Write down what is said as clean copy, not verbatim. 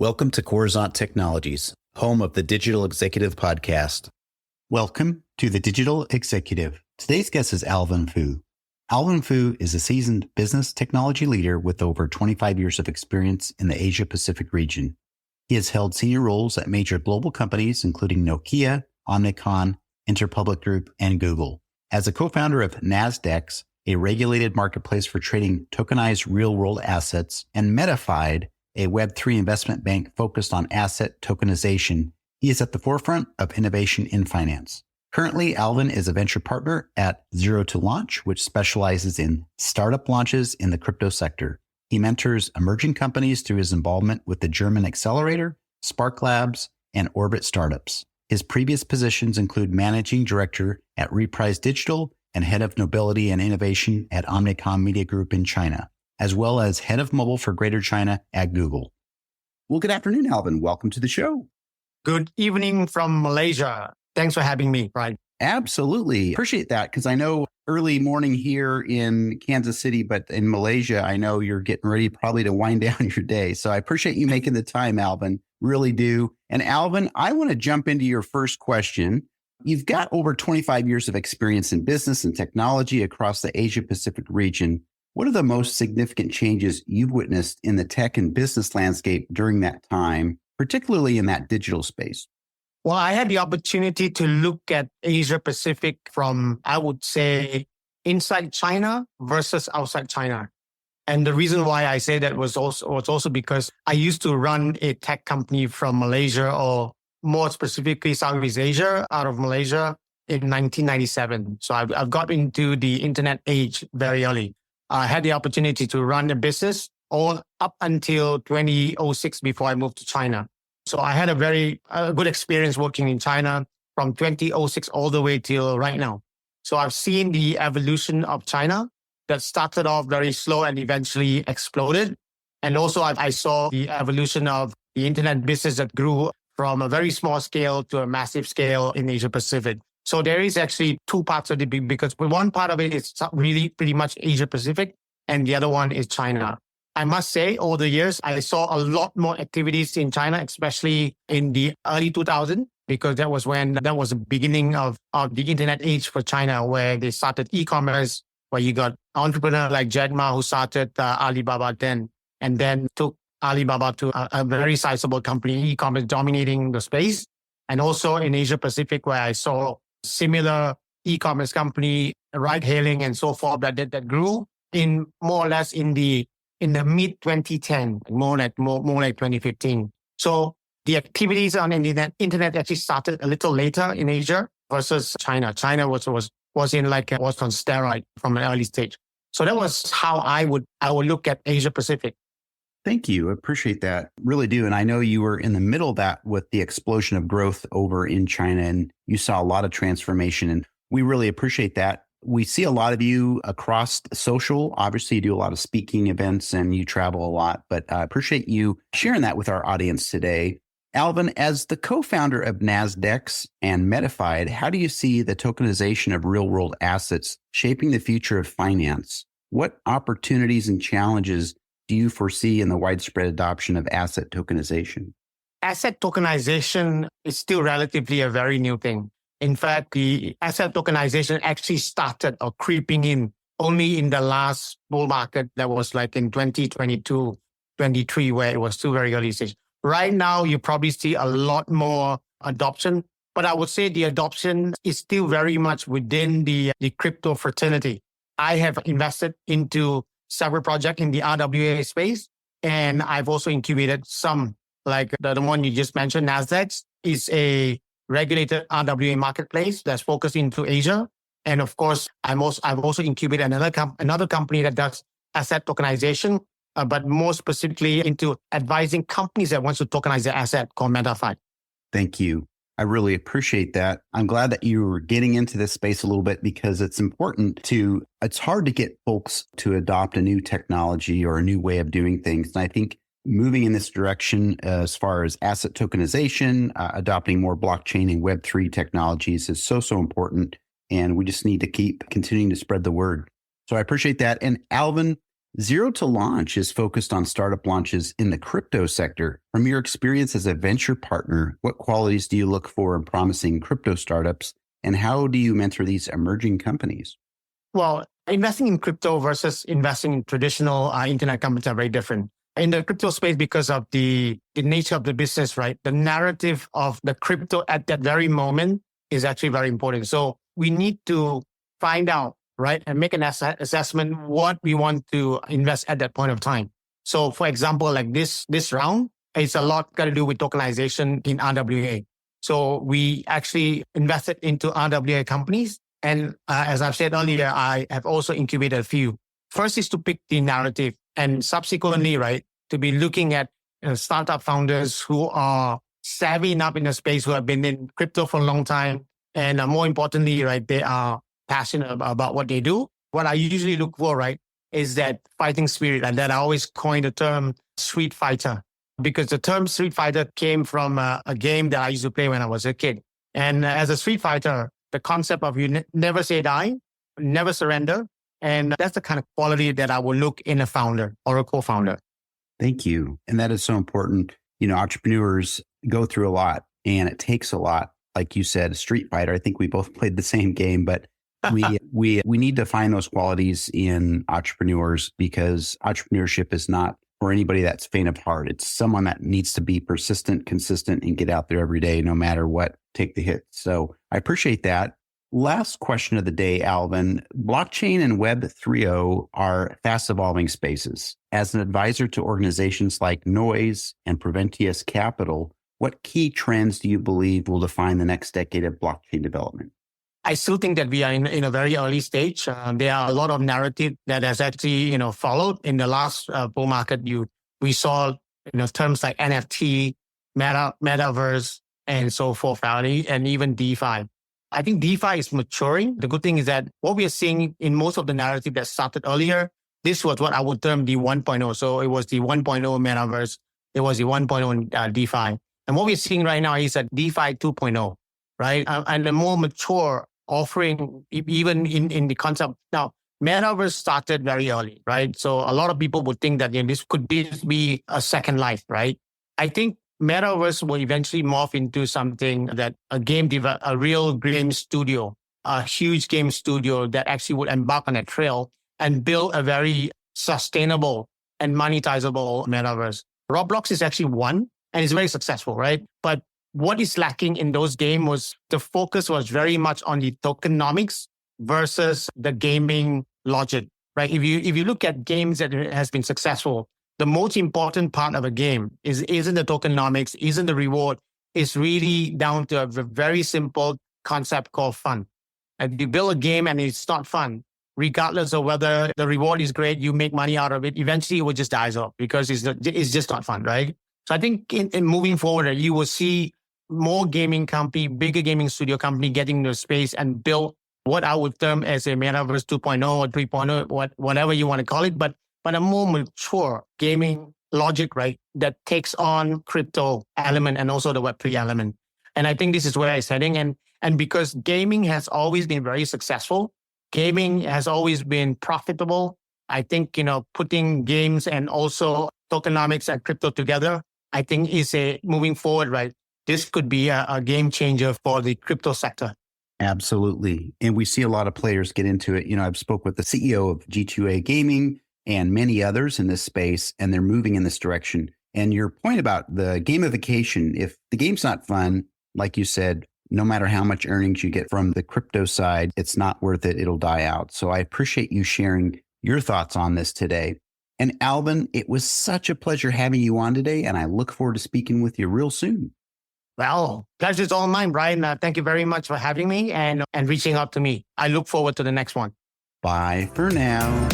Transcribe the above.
Welcome to Coruzant Technologies, home of the Digital Executive Podcast. Welcome to the Digital Executive. Today's guest is Alvin Fu. Alvin Fu is a seasoned business technology leader with over 25 years of experience in the Asia Pacific region. He has held senior roles at major global companies, including Nokia, Omnicom, Interpublic Group, and Google. As a co-founder of Nasdaq, a regulated marketplace for trading tokenized real-world assets, and Metaverse, a Web3 investment bank focused on asset tokenization, he is at the forefront of innovation in finance. Currently, Alvin is a venture partner at Zero to Launch, which specializes in startup launches in the crypto sector. He mentors emerging companies through his involvement with the German Accelerator, Spark Labs, and Orbit Startups. His previous positions include managing director at Reprise Digital and head of nobility and innovation at Omnicom Media Group in China, as well as head of mobile for Greater China at Google. Well, good afternoon, Alvin. Welcome to the show. Good evening from Malaysia. Thanks for having me, Brian. Absolutely. Appreciate that, because I know early morning here in Kansas City, but in Malaysia, I know you're getting ready probably to wind down your day. So I appreciate you making the time, Alvin. Really do. And Alvin, I want to jump into your first question. You've got over 25 years of experience in business and technology across the Asia Pacific region. What are the most significant changes you've witnessed in the tech and business landscape during that time, particularly in that digital space? Well, I had the opportunity to look at Asia Pacific from, I would say, inside China versus outside China. And the reason why I say that was also because I used to run a tech company from Malaysia, or more specifically Southeast Asia, out of Malaysia in 1997. So I've got into the internet age very early. I had the opportunity to run a business all up until 2006 before I moved to China. So I had a very good experience working in China from 2006 all the way till right now. So I've seen the evolution of China that started off very slow and eventually exploded. And also I saw the evolution of the internet business that grew from a very small scale to a massive scale in Asia Pacific. So there is actually two parts of it, because one part of it is really pretty much Asia Pacific, and the other one is China. I must say, over the years, I saw a lot more activities in China, especially in the early 2000s, because that was the beginning of the internet age for China, where they started e-commerce, where you got entrepreneur like Jack Ma, who started Alibaba then, and then took Alibaba to a very sizable company, e-commerce dominating the space. And also in Asia Pacific, where I saw similar e-commerce company, ride-hailing and so forth, that grew in more or less in the mid 2010, more like 2015. So the activities on the internet actually started a little later in Asia versus China. China was on steroid from an early stage. So that was how I would look at Asia Pacific. Thank you. I appreciate that. Really do. And I know you were in the middle of that with the explosion of growth over in China, and you saw a lot of transformation, and we really appreciate that. We see a lot of you across social. Obviously, you do a lot of speaking events and you travel a lot, but I appreciate you sharing that with our audience today. Alvin, as the co-founder of Nasdaq and Metaverse, how do you see the tokenization of real-world assets shaping the future of finance? What opportunities and challenges do you foresee in the widespread adoption of asset tokenization? Asset tokenization is still relatively a very new thing. In fact, the asset tokenization actually started or creeping in only in the last bull market that was like in 2022, 23, where it was still very early stage. Right now, you probably see a lot more adoption, but I would say the adoption is still very much within the crypto fraternity. I have invested into several projects in the RWA space, and I've also incubated some, like the one you just mentioned, Nasdaq is a regulated RWA marketplace that's focused into Asia. And of course, I've also incubated another company that does asset tokenization, but more specifically into advising companies that want to tokenize their asset, called Metaverse. Thank you. I really appreciate that. I'm glad that you were getting into this space a little bit, because it's hard to get folks to adopt a new technology or a new way of doing things. And I think moving in this direction as far as asset tokenization, adopting more blockchain and Web3 technologies is so important. And we just need to keep continuing to spread the word. So I appreciate that. And Alvin, Zero to Launch is focused on startup launches in the crypto sector. From your experience as a venture partner, what qualities do you look for in promising crypto startups, and how do you mentor these emerging companies? Well, investing in crypto versus investing in traditional internet companies are very different. In the crypto space, because of the nature of the business, right? The narrative of the crypto at that very moment is actually very important. So we need to find out, right? And make an assessment what we want to invest at that point of time. So for example, like this round, it's a lot got to do with tokenization in RWA. So we actually invested into RWA companies. And as I've said earlier, I have also incubated a few. First is to pick the narrative, and subsequently, right, to be looking at startup founders who are savvy enough in the space, who have been in crypto for a long time. And more importantly, right, they are passionate about what they do. What I usually look for, right, is that fighting spirit. And then I always coin the term street fighter, because the term street fighter came from a game that I used to play when I was a kid. And as a street fighter, the concept of you never say die, never surrender. And that's the kind of quality that I will look in a founder or a co-founder. Thank you. And that is so important. Entrepreneurs go through a lot, and it takes a lot. Like you said, a street fighter. I think we both played the same game, but we need to find those qualities in entrepreneurs, because entrepreneurship is not for anybody that's faint of heart. It's someone that needs to be persistent, consistent, and get out there every day, no matter what, take the hit. So I appreciate that. Last question of the day, Alvin. Blockchain and Web 3.0 are fast evolving spaces. As an advisor to organizations like Noise and Preventius Capital, what key trends do you believe will define the next decade of blockchain development? I still think that we are in a very early stage. There are a lot of narrative that has actually, followed in the last bull market. We saw, terms like NFT, Metaverse, and so forth, and even DeFi. I think DeFi is maturing. The good thing is that what we are seeing in most of the narrative that started earlier, this was what I would term the 1.0. So it was the 1.0 Metaverse. It was the 1.0 DeFi. And what we're seeing right now is that DeFi 2.0, right? And a more mature offering, even in the concept. Now, Metaverse started very early, right? So a lot of people would think that this could be a second life, right? I think Metaverse will eventually morph into something that a real game studio, a huge game studio that actually would embark on a trail and build a very sustainable and monetizable Metaverse. Roblox is actually one, and it's very successful, right? But what is lacking in those games was the focus was very much on the tokenomics versus the gaming logic, right? If you look at games that has been successful, the most important part of a game isn't the tokenomics, isn't the reward. It's really down to a very simple concept called fun. And you build a game and it's not fun, regardless of whether the reward is great, you make money out of it, eventually it will just dies off because it's just not fun, right? So I think in moving forward, you will see more gaming company, bigger gaming studio company getting into space and build what I would term as a Metaverse 2.0 or 3.0, whatever you want to call it, but a more mature gaming logic, right, that takes on crypto element and also the Web3 element. And I think this is where it's heading. And because gaming has always been very successful, gaming has always been profitable. I think, putting games and also tokenomics and crypto together, I think is moving forward, right? This could be a game changer for the crypto sector. Absolutely. And we see a lot of players get into it. I've spoke with the CEO of G2A Gaming and many others in this space, and they're moving in this direction. And your point about the gamification, if the game's not fun, like you said, no matter how much earnings you get from the crypto side, it's not worth it. It'll die out. So I appreciate you sharing your thoughts on this today. And Alvin, it was such a pleasure having you on today, and I look forward to speaking with you real soon. Well, pleasure's all mine, Brian. Thank you very much for having me and reaching out to me. I look forward to the next one. Bye for now.